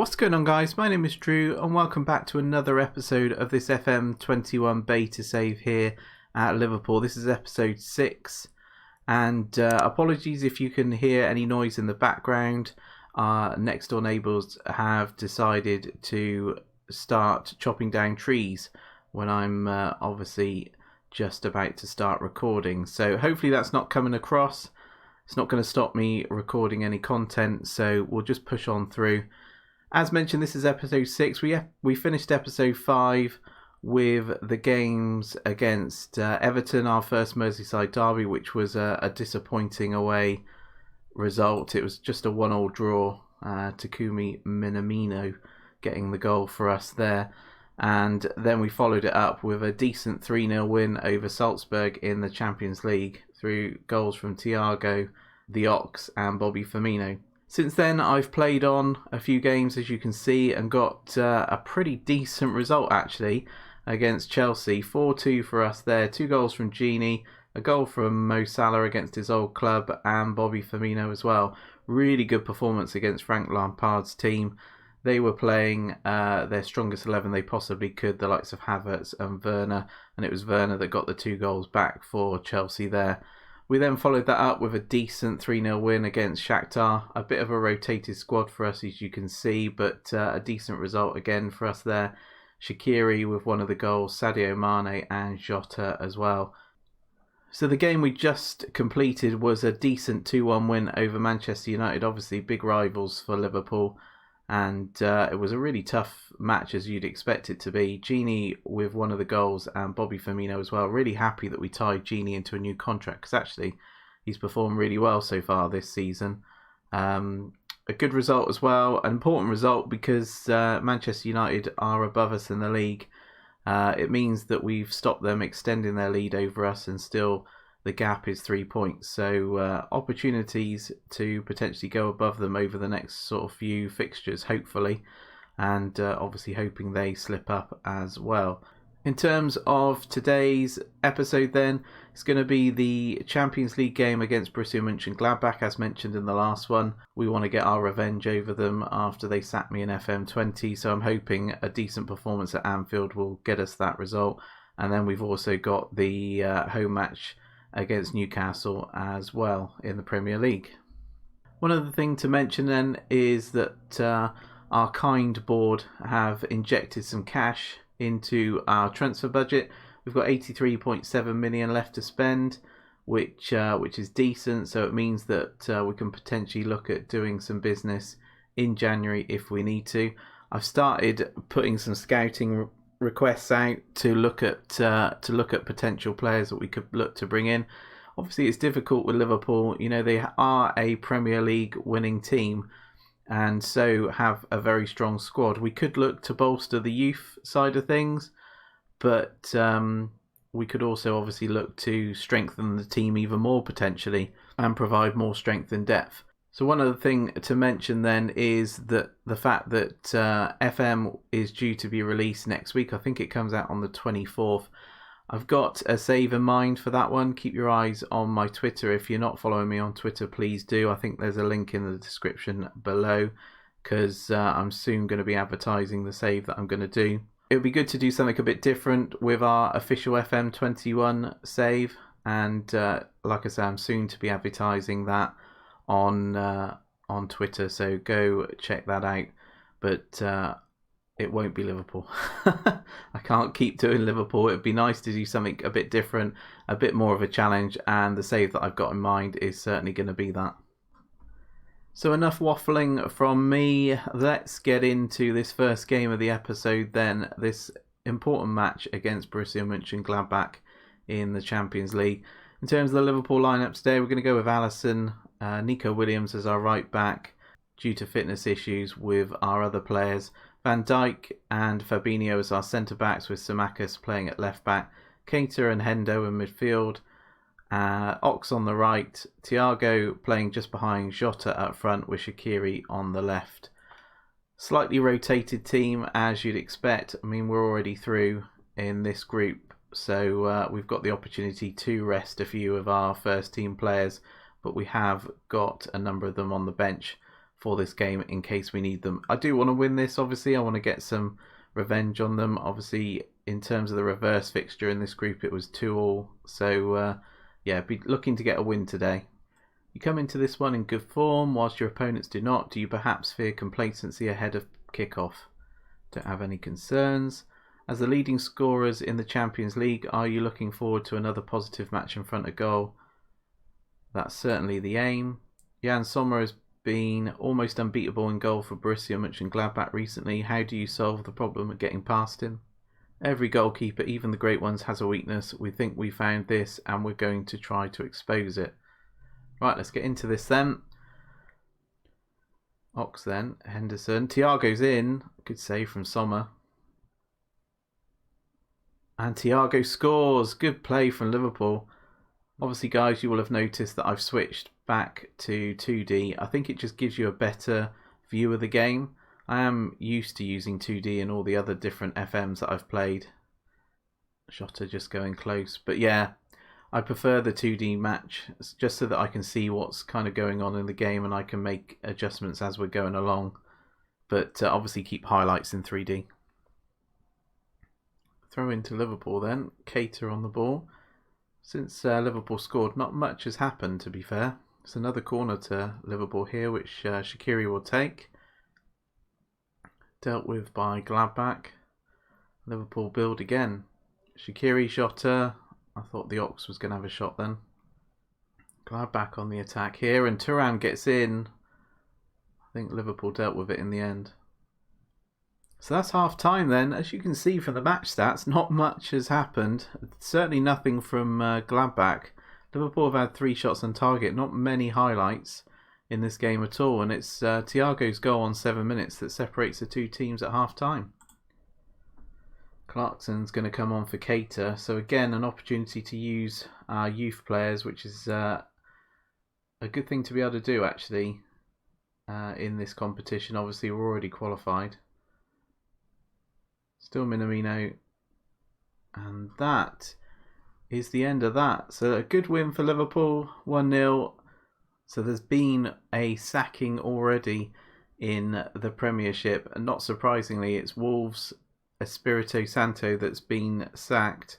What's going on, guys? My name is Drew and welcome back to another episode of this FM21 Beta save here at Liverpool. This is episode 6 and apologies if you can hear any noise in the background. Our next door neighbours have decided to start chopping down trees when I'm obviously just about to start recording. So hopefully that's not coming across. It's not going to stop me recording any content, so we'll just push on through. As mentioned, this is episode 6. We finished episode 5 with the games against Everton, our first Merseyside derby, which was a disappointing away result. It was just a 1-1 draw. Takumi Minamino getting the goal for us there. And then we followed it up with a decent 3-0 win over Salzburg in the Champions League through goals from Thiago, the Ox and Bobby Firmino. Since then, I've played on a few games, as you can see, and got a pretty decent result, actually, against Chelsea. 4-2 for us there. 2 goals from Gini, a goal from Mo Salah against his old club, and Bobby Firmino as well. Really good performance against Frank Lampard's team. They were playing their strongest 11 they possibly could, the likes of Havertz and Werner, and it was Werner that got the 2 goals back for Chelsea there. We then followed that up with a decent 3-0 win against Shakhtar. A bit of a rotated squad for us, as you can see, but a decent result again for us there. Shaqiri with one of the goals, Sadio Mane and Jota as well. So the game we just completed was a decent 2-1 win over Manchester United, obviously big rivals for Liverpool. And it was a really tough match, as you'd expect it to be. Gini with one of the goals and Bobby Firmino as well. Really happy that we tied Gini into a new contract, because actually he's performed really well so far this season. A good result as well, an important result because Manchester United are above us in the league. It means that we've stopped them extending their lead over us, and still the gap is 3 points. So opportunities to potentially go above them over the next sort of few fixtures, hopefully. And obviously hoping they slip up as well. In terms of today's episode then, it's going to be the Champions League game against Borussia Mönchengladbach, as mentioned in the last one. We want to get our revenge over them after they sacked me in FM20. So I'm hoping a decent performance at Anfield will get us that result. And then we've also got the home match against Newcastle as well in the Premier League. One other thing to mention then is that our kind board have injected some cash into our transfer budget. We've got 83.7 million left to spend, which is decent. So it means that we can potentially look at doing some business in January if we need to. I've started putting some scouting requests out to look at potential players that we could look to bring in. Obviously, it's difficult with Liverpool. You know, they are a Premier League winning team, and so have a very strong squad. We could look to bolster the youth side of things, but we could also obviously look to strengthen the team even more potentially and provide more strength and depth. So one other thing to mention then is that the fact that FM is due to be released next week. I think it comes out on the 24th. I've got a save in mind for that one. Keep your eyes on my Twitter. If you're not following me on Twitter, please do. I think there's a link in the description below, because I'm soon going to be advertising the save that I'm going to do. It would be good to do something a bit different with our official FM21 save. And like I say, I'm soon to be advertising that on Twitter, so go check that out. But it won't be Liverpool. I can't keep doing Liverpool. It'd be nice to do something a bit different, a bit more of a challenge, and the save that I've got in mind is certainly going to be that. So enough waffling from me. Let's get into this first game of the episode then, this important match against Borussia Mönchengladbach in the Champions League. In terms of the Liverpool lineup today, we're going to go with Alisson, Nico Williams as our right back due to fitness issues with our other players. Van Dijk and Fabinho as our centre backs, with Sackings playing at left back. Keita and Hendo in midfield. Ox on the right. Thiago playing just behind Jota up front, with Shaqiri on the left. Slightly rotated team, as you'd expect. I mean, we're already through in this group, so we've got the opportunity to rest a few of our first team players, but we have got a number of them on the bench for this game in case we need them. I do want to win this, obviously. I want to get some revenge on them. Obviously, in terms of the reverse fixture in this group, it was 2-2. So, yeah, be looking to get a win today. You come into this one in good form, whilst your opponents do not. Do you perhaps fear complacency ahead of kick-off? Don't have any concerns. As the leading scorers in the Champions League, are you looking forward to another positive match in front of goal? That's certainly the aim. Jan Sommer has been almost unbeatable in goal for Borussia Mönchengladbach recently. How do you solve the problem of getting past him? Every goalkeeper, even the great ones, has a weakness. We think we found this and we're going to try to expose it. Right, let's get into this then. Ox then, Henderson. Thiago's in. Good save from Sommer. And Thiago scores. Good play from Liverpool. Obviously, guys, you will have noticed that I've switched back to 2D. I think it just gives you a better view of the game. I am used to using 2D in all the other different FMs that I've played. Jota just going close. But yeah, I prefer the 2D match just so that I can see what's kind of going on in the game and I can make adjustments as we're going along. But obviously keep highlights in 3D. Throw into Liverpool then. Keita on the ball. Since Liverpool scored, not much has happened, to be fair. It's another corner to Liverpool here, which Shaqiri will take. Dealt with by Gladbach. Liverpool build again. Shaqiri, Jota. I thought the Ox was going to have a shot then. Gladbach on the attack here, and Thuram gets in. I think Liverpool dealt with it in the end. So that's half time then. As you can see from the match stats, not much has happened. Certainly nothing from Gladbach. Liverpool have had 3 shots on target. Not many highlights in this game at all. And it's Thiago's goal on 7 minutes that separates the two teams at half time. Clarkson's going to come on for Keita. So again, an opportunity to use our youth players, which is a good thing to be able to do actually in this competition. Obviously, we're already qualified. Still Minamino. And that is the end of that. So a good win for Liverpool, 1-0. So there's been a sacking already in the Premiership. And not surprisingly, it's Wolves' Espirito Santo that's been sacked.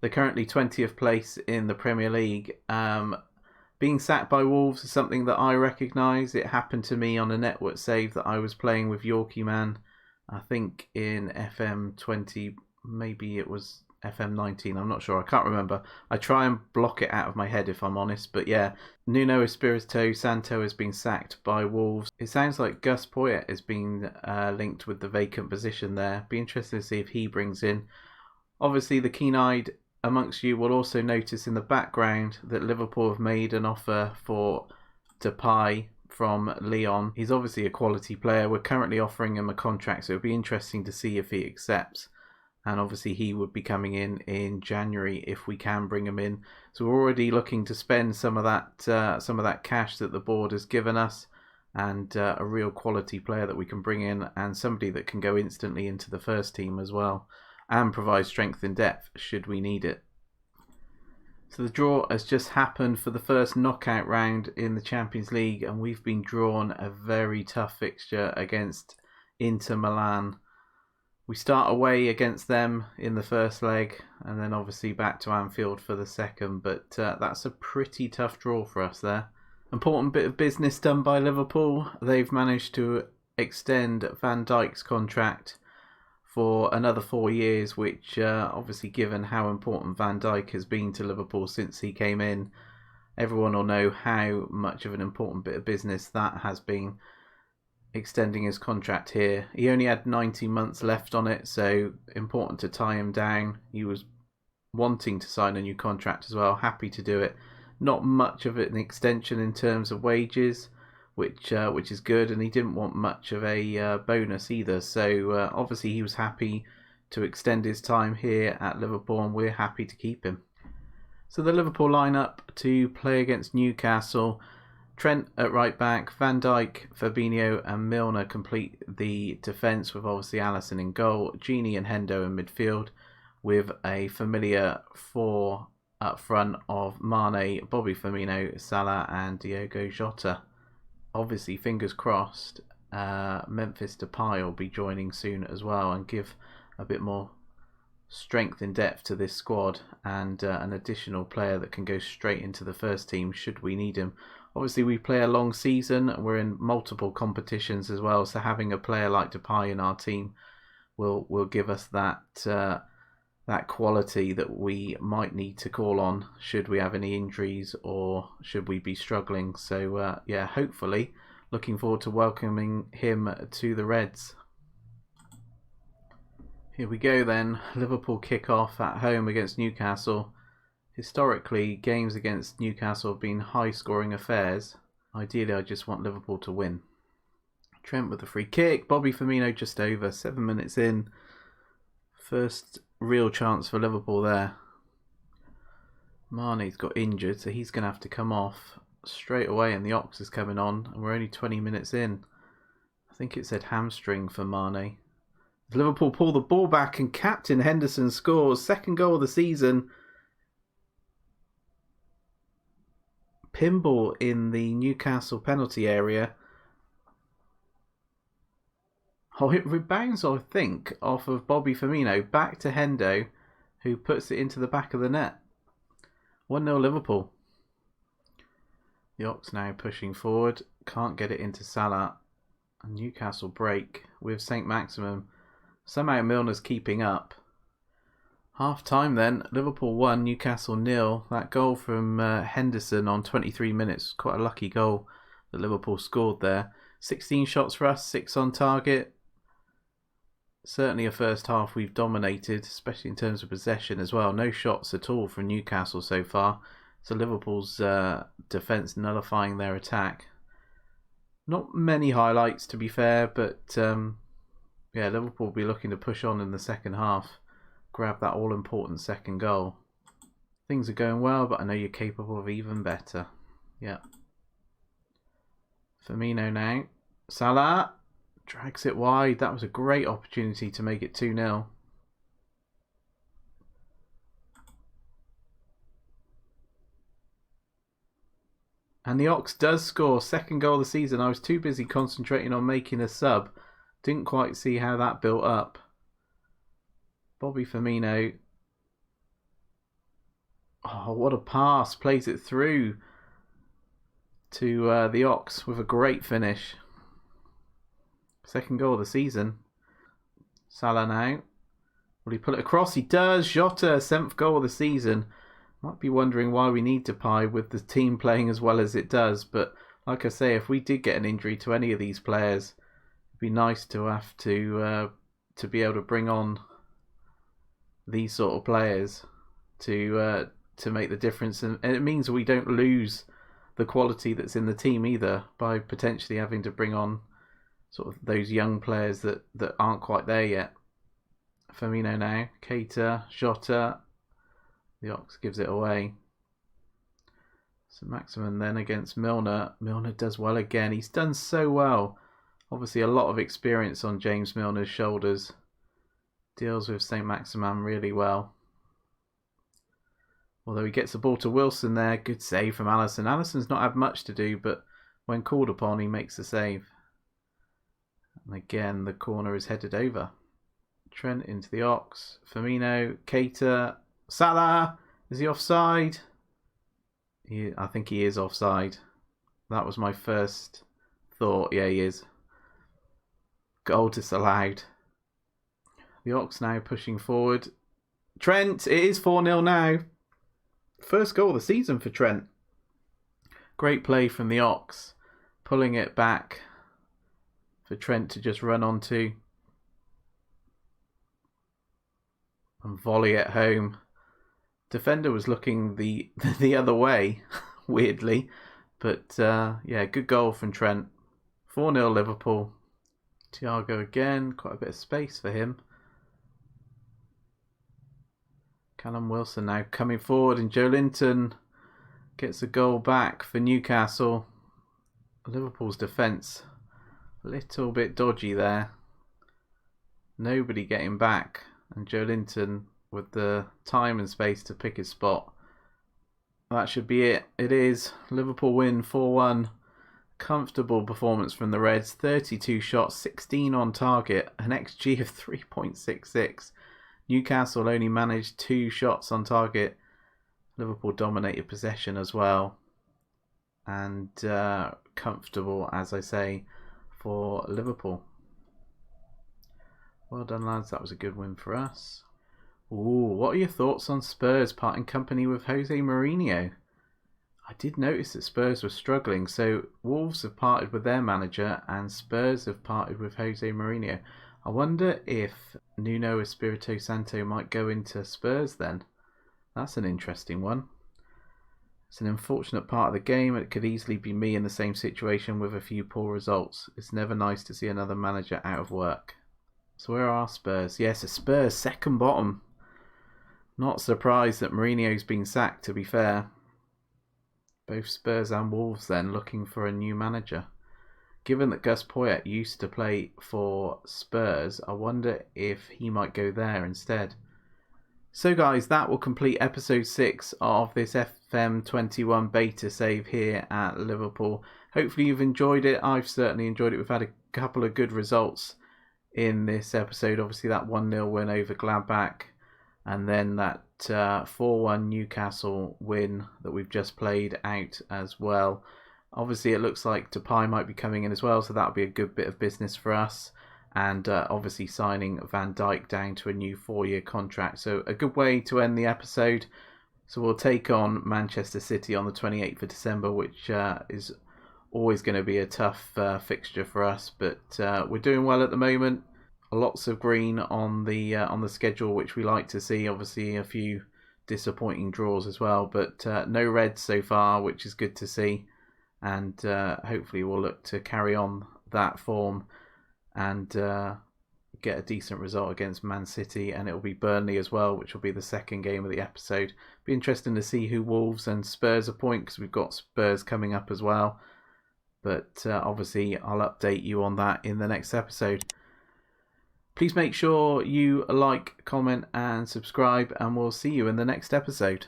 They're currently 20th place in the Premier League. Being sacked by Wolves is something that I recognise. It happened to me on a network save that I was playing with Yorkie Man. I think in FM20, maybe it was FM19, I'm not sure, I can't remember. I try and block it out of my head if I'm honest, but yeah, Nuno Espirito Santo has been sacked by Wolves. It sounds like Gus Poyet has been linked with the vacant position there. Be interested to see if he brings in. Obviously, the keen-eyed amongst you will also notice in the background that Liverpool have made an offer for Depay from Lyon. He's obviously a quality player. We're currently offering him a contract, so it'll be interesting to see if he accepts. And obviously he would be coming in January if we can bring him in. So we're already looking to spend some of that cash that the board has given us, and a real quality player that we can bring in, and somebody that can go instantly into the first team as well, and provide strength in depth should we need it. So the draw has just happened for the first knockout round in the Champions League, and we've been drawn a very tough fixture against Inter Milan. We start away against them in the first leg, and then obviously back to Anfield for the second, but that's a pretty tough draw for us there. Important bit of business done by Liverpool. They've managed to extend Van Dijk's contract for another 4 years, which obviously, given how important Van Dijk has been to Liverpool since he came in, everyone will know how much of an important bit of business that has been, extending his contract here. He only had 90 months left on it, so important to tie him down. He was wanting to sign a new contract as well, happy to do it. Not much of an extension in terms of wages, which is good, and he didn't want much of a bonus either. So obviously he was happy to extend his time here at Liverpool, and we're happy to keep him. So the Liverpool lineup to play against Newcastle: Trent at right back, Van Dijk, Fabinho and Milner complete the defence, with obviously Alisson in goal, Gini and Hendo in midfield, with a familiar 4 up front of Mane, Bobby Firmino, Salah and Diogo Jota. obviously, fingers crossed, Memphis Depay will be joining soon as well and give a bit more strength and depth to this squad, and an additional player that can go straight into the first team should we need him. Obviously, we play a long season. We're in multiple competitions as well, so having a player like Depay in our team will give us that that quality that we might need to call on should we have any injuries or should we be struggling. So yeah, hopefully, looking forward to welcoming him to the Reds. Here we go then. Liverpool kick off at home against Newcastle. Historically, games against Newcastle have been high-scoring affairs. Ideally, I just want Liverpool to win. Trent with the free kick. Bobby Firmino just over. 7 minutes in. First real chance for Liverpool there. Mane's got injured, so he's going to have to come off straight away, and the Ox is coming on, and we're only 20 minutes in. I think it said hamstring for Mane. Liverpool pull the ball back, and Captain Henderson scores. Second goal of the season. Pinball in the Newcastle penalty area. Oh, it rebounds, I think, off of Bobby Firmino back to Hendo, who puts it into the back of the net. 1-0 Liverpool. The Ox now pushing forward. Can't get it into Salah. And Newcastle break with St. Maximin. Somehow Milner's keeping up. Half time then, Liverpool 1, Newcastle 0. That goal from Henderson on 23 minutes, quite a lucky goal that Liverpool scored there. 16 shots for us, 6 on target. Certainly a first half we've dominated, especially in terms of possession as well. No shots at all from Newcastle so far. So Liverpool's defence nullifying their attack. Not many highlights to be fair, but yeah, Liverpool will be looking to push on in the second half. Grab that all-important second goal. Things are going well, but I know you're capable of even better. Yeah. Firmino now. Salah drags it wide. That was a great opportunity to make it 2-0. And the Ox does score. Second goal of the season. I was too busy concentrating on making a sub. Didn't quite see how that built up. Bobby Firmino. Oh, what a pass. Plays it through to the Ox with a great finish. Second goal of the season. Salah now. Will he pull it across? He does. Jota, 7th goal of the season. Might be wondering why we need Depay with the team playing as well as it does. But like I say, if we did get an injury to any of these players, it'd be nice to have to be able to bring on these sort of players to make the difference, and it means we don't lose the quality that's in the team either by potentially having to bring on sort of those young players that aren't quite there yet. Firmino now, Keita, Jota, the Ox gives it away. So Maximin then against Milner. Milner does well again. He's done so well. Obviously a lot of experience on James Milner's shoulders. Deals with St. Maximin really well. Although he gets the ball to Wilson there. Good save from Alisson. Alisson's not had much to do, but when called upon, he makes the save. And again, the corner is headed over. Trent into the Ox. Firmino, Keita, Salah. Is he offside? I think he is offside. That was my first thought. Yeah, he is. Goal disallowed. The Ox now pushing forward. Trent, it is 4-0 now. First goal of the season for Trent. Great play from the Ox. Pulling it back for Trent to just run onto. And volley at home. Defender was looking the other way, weirdly. But yeah, good goal from Trent. 4-0 Liverpool. Thiago again. Quite a bit of space for him. Callum Wilson now coming forward, and Joe Linton gets a goal back for Newcastle. Liverpool's defence a little bit dodgy there. Nobody getting back, and Joe Linton with the time and space to pick his spot. That should be it. It is. Liverpool win 4-1 Comfortable performance from the Reds. 32 shots, 16 on target, an XG of 3.66. Newcastle only managed 2 shots on target. Liverpool dominated possession as well. And comfortable, as I say, for Liverpool. Well done, lads. That was a good win for us. Ooh, what are your thoughts on Spurs parting company with Jose Mourinho? I did notice that Spurs were struggling, so Wolves have parted with their manager and Spurs have parted with Jose Mourinho. I wonder if Nuno Espirito Santo might go into Spurs then. That's an interesting one. It's an unfortunate part of the game. It could easily be me in the same situation with a few poor results. It's never nice to see another manager out of work. So where are Spurs? Yes, Spurs, second bottom. Not surprised that Mourinho's been sacked, to be fair. Both Spurs and Wolves then looking for a new manager. Given that Gus Poyet used to play for Spurs, I wonder if he might go there instead. So guys, that will complete episode 6 of this FM21 beta save here at Liverpool. Hopefully you've enjoyed it. I've certainly enjoyed it. We've had a couple of good results in this episode. Obviously that 1-0 win over Gladbach, and then that 4-1 Newcastle win that we've just played out as well. Obviously it looks like Depay might be coming in as well, so that'll be a good bit of business for us. And obviously signing Van Dijk down to a new 4-year contract. So a good way to end the episode. So we'll take on Manchester City on the 28th of December, which is always going to be a tough fixture for us. But we're doing well at the moment. Lots of green on the schedule, which we like to see. Obviously a few disappointing draws as well, but no reds so far, which is good to see. And hopefully we'll look to carry on that form and get a decent result against Man City, and it'll be Burnley as well, which will be the second game of the episode. Be interesting to see who Wolves and Spurs appoint, because we've got Spurs coming up as well. But obviously I'll update you on that in the next episode. Please make sure you like, comment and subscribe, and we'll see you in the next episode.